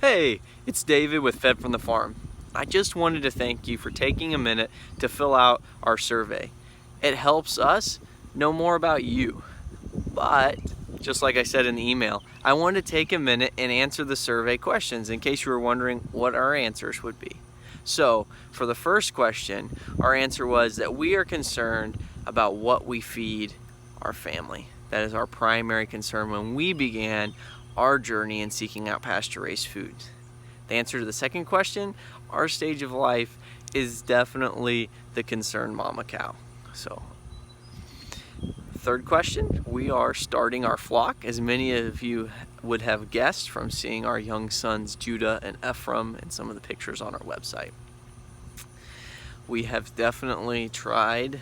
Hey, it's David with Fed from the Farm. I just wanted to thank you for taking a minute to fill out our survey. It helps us know more about you. But, just like I said in the email, I wanted to take a minute and answer the survey questions in case you were wondering what our answers would be. So, for the first question, our answer was that we are concerned about what we feed our family. That is our primary concern when we began our journey in seeking out pasture-raised foods. The answer to the second question, our stage of life, is definitely the concerned mama cow. So, third question, we are starting our flock, as many of you would have guessed from seeing our young sons Judah and Ephraim and some of the pictures on our website. We have definitely tried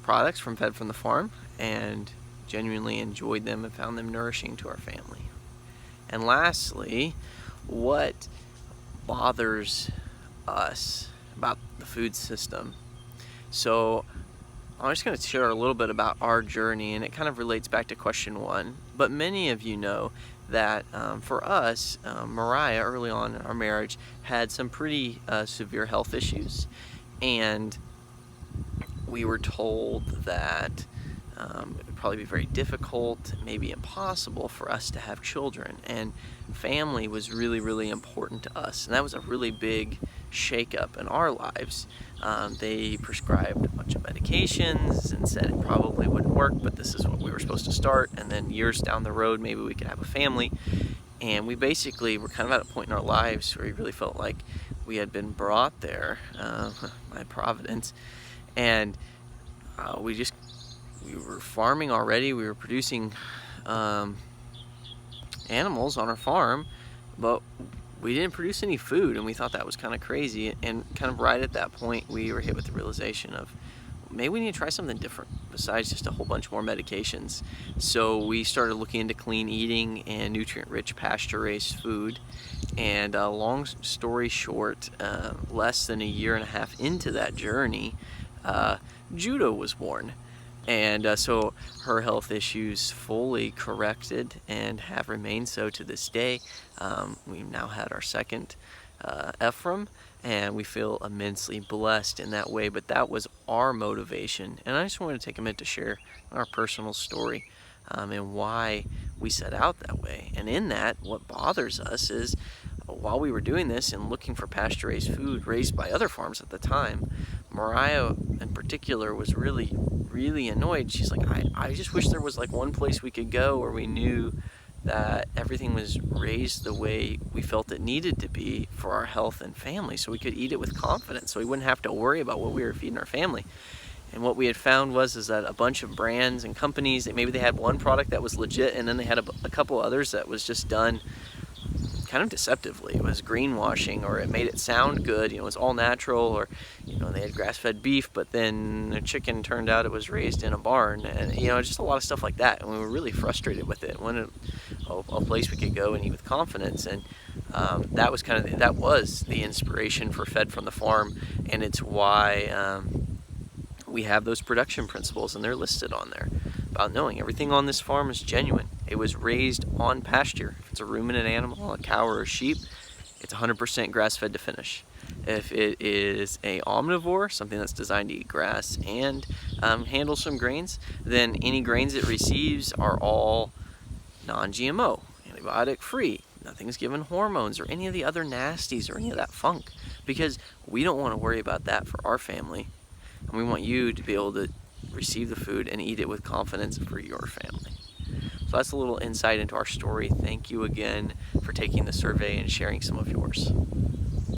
products from Fed from the Farm and genuinely enjoyed them and found them nourishing to our family. And lastly, what bothers us about the food system? So I'm just going to share a little bit about our journey, and it kind of relates back to question one. But many of you know that for us, Mariah, early on in our marriage, had some pretty severe health issues. And we were told that it would probably be very difficult, maybe impossible for us to have children. And family was really, really important to us. And that was a really big shakeup in our lives. They prescribed a bunch of medications and said it probably wouldn't work, but this is what we were supposed to start. And then years down the road, maybe we could have a family. And we basically were kind of at a point in our lives where we really felt like we had been brought there by Providence. And we were farming already. We were producing animals on our farm, but we didn't produce any food, and we thought that was kind of crazy. And kind of right at that point, we were hit with the realization of maybe we need to try something different besides just a whole bunch more medications. So we started looking into clean eating and nutrient-rich pasture-raised food. And long story short, less than a year and a half into that journey, Judah was born. And so her health issues fully corrected and have remained so to this day. We've now had our second Ephraim, and we feel immensely blessed in that way. But that was our motivation. And I just wanted to take a minute to share our personal story and why we set out that way. And in that, what bothers us is while we were doing this and looking for pasture-raised food raised by other farms at the time, Mariah in particular was really, really annoyed. She's like, I just wish there was like one place we could go where we knew that everything was raised the way we felt it needed to be for our health and family, so we could eat it with confidence, so we wouldn't have to worry about what we were feeding our family. And what we had found was that a bunch of brands and companies, that maybe they had one product that was legit, and then they had a couple others that was just done kind of deceptively. It was greenwashing, or it made it sound good, it was all natural, or they had grass-fed beef, but then the chicken turned out it was raised in a barn, and just a lot of stuff like that. And we were really frustrated with it. Wanted a place we could go and eat with confidence, and that was the inspiration for Fed from the Farm, and it's why we have those production principles, and they're listed on there about knowing everything on this farm is genuine. It was raised on pasture. If it's a ruminant animal, a cow or a sheep, it's 100% grass-fed to finish. If it is a omnivore, something that's designed to eat grass and handle some grains, then any grains it receives are all non-GMO, antibiotic-free. Nothing's given hormones or any of the other nasties or any of that funk, because we don't want to worry about that for our family. And we want you to be able to receive the food and eat it with confidence for your family. So that's a little insight into our story. Thank you again for taking the survey and sharing some of yours.